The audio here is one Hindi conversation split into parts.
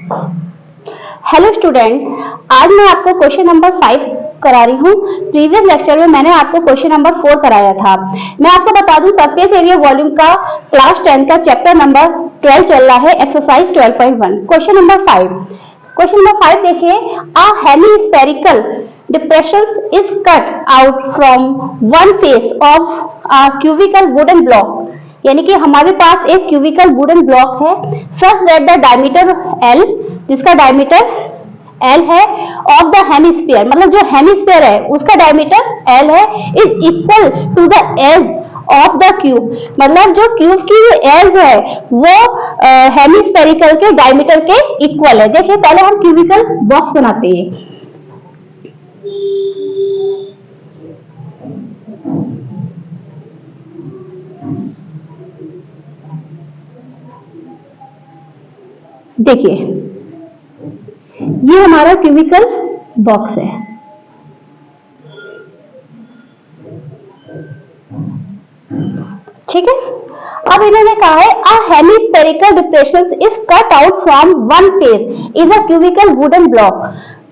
हेलो स्टूडेंट, आज मैं आपको क्वेश्चन नंबर 5 करा रही हूँ। प्रीवियस लेक्चर में मैंने आपको क्वेश्चन नंबर 4 कराया था। मैं आपको बता दूं, सरफेस एरिया वॉल्यूम का क्लास 10 का चैप्टर नंबर 12 चल रहा है, एक्सरसाइज 12.1। क्वेश्चन नंबर 5 देखिए। अ hemispherical depressions is cut out from one face of a cubical wooden block, यानी कि हमारे पास एक क्यूबिकल वुडन ब्लॉक है, such that the diameter L, जिसका डायमीटर L है, ऑफ द हेमिस्फीयर, मतलब जो हेमिस्फीयर है उसका डायमीटर L है, is equal to the edge of the cube, मतलब जो क्यूब की एज है वो हेमिस्फेरिकल के डायमीटर के इक्वल है। देखिए, पहले हम क्यूबिकल बॉक्स बनाते हैं। देखिए, ये हमारा क्यूबिकल बॉक्स है। ठीक है, अब इन्होंने कहा है a hemispherical depression is cut out from one face is a cubical wooden block.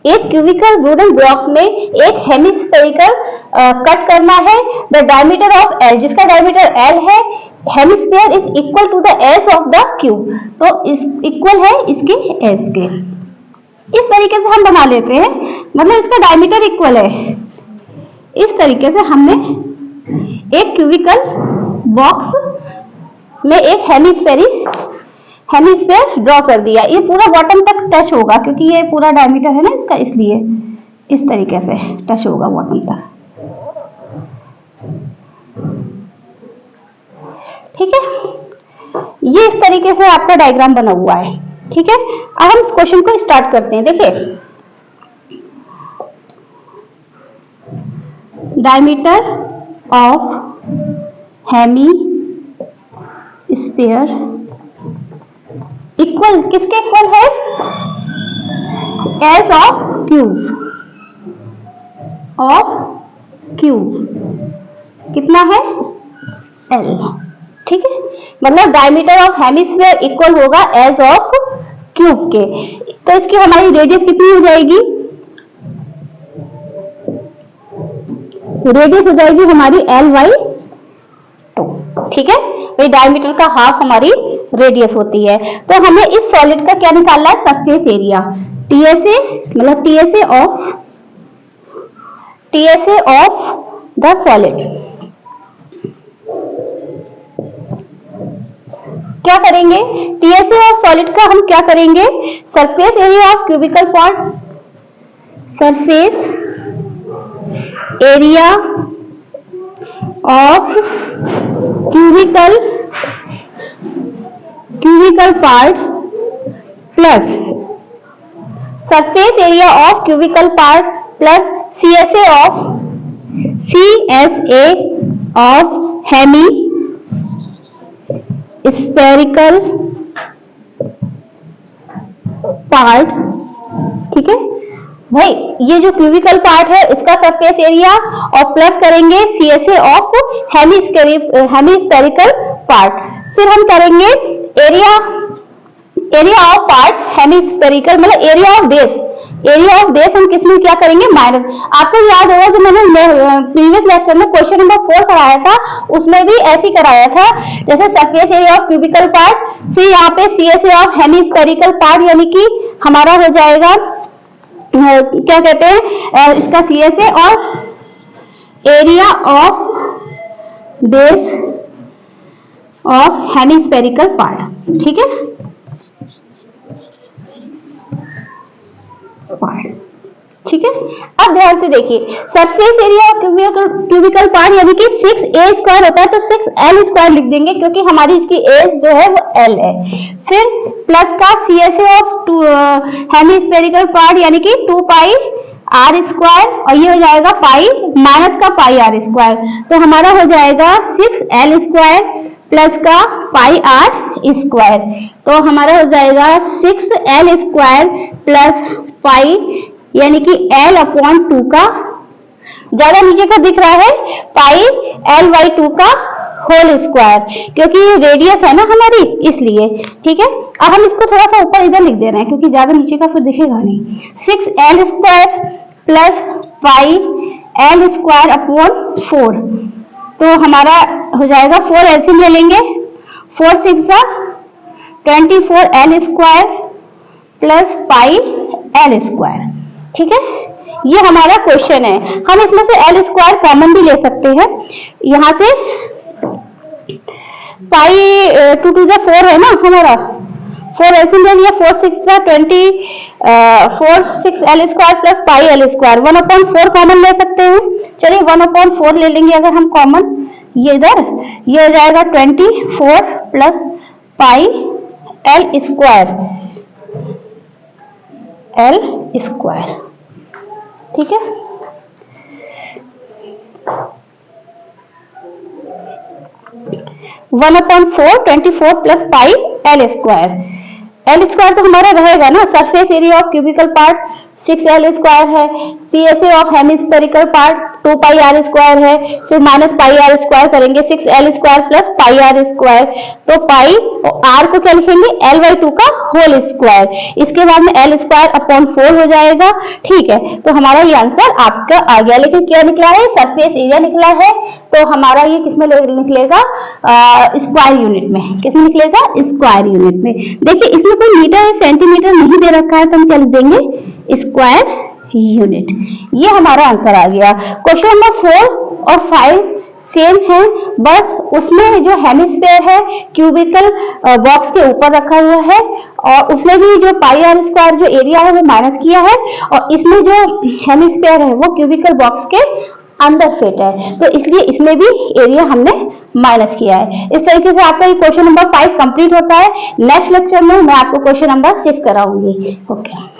एक क्यूबिकल वुडन ब्लॉक में एक हेमिस्फेरिकल कट करना है। द डायमीटर ऑफ एल, जिसका डायमीटर एल है, hemisphere is equal to the edge of the cube, तो इस इक्वल है इसके एज के। इस तरीके से हम बना लेते हैं, मतलब इसका डायमीटर इक्वल है। इस तरीके से हमने एक क्यूबिकल बॉक्स में एक हेमिस्फीयर ड्रॉ कर दिया। ये पूरा बॉटम तक टच होगा, क्योंकि ये पूरा डायमीटर है ना इसका, इसलिए इस तरीके से टच होगा बॉटम तक। ठीक है, ये इस तरीके से आपका डायग्राम बना हुआ है। ठीक है, अब हम इस क्वेश्चन को स्टार्ट करते हैं। देखिए, डायमीटर ऑफ हेमिस्फीयर इक्वल किसके इक्वल है? एज ऑफ क्यूब कितना है? L। ठीक है, मतलब डायमीटर ऑफ हेमिस्फीयर इक्वल होगा एज ऑफ क्यूब के। तो इसकी हमारी रेडियस कितनी हो जाएगी? रेडियस हो जाएगी हमारी L/2। ठीक है, भाई डायमीटर का हाफ हमारी रेडियस होती है। तो हमें इस सॉलिड का क्या निकालना है? सरफेस एरिया, TSA, मतलब TSA ऑफ द सॉलिड। क्या करेंगे? TSA ऑफ सॉलिड का हम क्या करेंगे? Surface area of cubical part, surface area of cubical part plus surface area of cubical part plus CSA of hemispherical part. ठीक है भाई, ये जो क्यूबिकल पार्ट है इसका सरफेस एरिया और प्लस करेंगे CSA ऑफ हेमिस्फेरिकल पार्ट। फिर हम करेंगे एरिया ऑफ पार्ट हेमिस्फेरिकल, मतलब एरिया ऑफ बेस हम किसमें क्या करेंगे? माइनस। आपको याद होगा जो मैंने प्रीवियस लेक्चर में क्वेश्चन नंबर 4 कराया था, उसमें भी ऐसे कराया था। जैसे surface area of cubical part, फिर यहाँ पे CSA ऑफ हेमिस्फेरिकल पार्ट, यानी कि हमारा हो जाएगा क्या कहते हैं इसका CSA और area of base of hemispherical part. ठीक है, ठीक है। अब ध्यान से देखिए, surface area of cubical part यानी कि 6a² होता है, तो 6L² लिख देंगे, क्योंकि हमारी इसकी एज जो है वो L है। फिर प्लस का CSA ऑफ हेमिस्फेरिकल पार्ट यानी कि 2πr², और ये हो जाएगा पाई माइनस का πr², तो हमारा हो जाएगा 6L² प्लस का πr², तो हमारा हो जाएगा 6L² प्लस पाई, यानी कि L/2 का, ज्यादा नीचे का दिख रहा है, पाई L/2 का होल स्क्वायर, क्योंकि ये रेडियस है ना हमारी, इसलिए। ठीक है, अब हम इसको थोड़ा सा ऊपर इधर लिख दे रहे हैं क्योंकि ज्यादा नीचे का फिर दिखेगा नहीं। 6l square plus pi L square upon 4, तो हमारा हो जाएगा 4 एलसीएम ले लेंगे, 4 6 24l square plus pi L square. ठीक है, ये हमारा क्वेश्चन है। हम इसमें से एल स्क्वायर कॉमन भी ले सकते हैं, यहां से पाई 2 2 4 है ना हमारा, 4 एलसीएम ले लिया, 4 6 4 6 L square plus pi L square, 1/4 common ले सकते हैं। चलिए 1/4 ले लेंगे अगर हम कॉमन, ये इधर ये हो जाएगा 24 plus pi L square, L square. ठीक है, one upon 4 24 plus pi L square. L square तो हमारा रहेगा ना, surface area of cubical part 6l square है, CSA of hemispherical part 2 pi R square है, फिर माइनस पाई आर स्क्वायर करेंगे, 6l square plus pi R square, तो पाई और आर को क्या लिखेंगे, l/2 का होल स्क्वायर, इसके बाद में l स्क्वायर अपॉन 4 हो जाएगा। ठीक है, तो हमारा ये आंसर आपका आ गया। लेकिन क्या निकला है, सरफेस एरिया निकला है, तो हमारा ये किसमें निकलेगा, स्क्वायर यूनिट में। किसमें निकलेगा, स्क्वायर यूनिट में। देखिए इसमें कोई मीटर सेंटीमीटर नहीं दे रखा है, तो हम क्या लिख देंगे, स्क्वायर यूनिट। ये हमारा आंसर आ गया। क्वेश्चन नंबर 4 और 5 सेम है, बस उसमें जो हेमिस्फेयर है क्यूबिकल बॉक्स के ऊपर रखा हुआ है, और उसमें भी जो पाई आर स्क्वायर जो एरिया है वो माइनस किया है, और इसमें जो हेमिस्फेयर है वो क्यूबिकल बॉक्स के अंदर फिट है, तो इसलिए इसमें भी एरिया हमने माइनस किया है। इस तरीके से आपका ये क्वेश्चन नंबर 5 कंप्लीट होता है। नेक्स्ट लेक्चर में मैं आपको क्वेश्चन नंबर 6 कराऊंगी। ओके।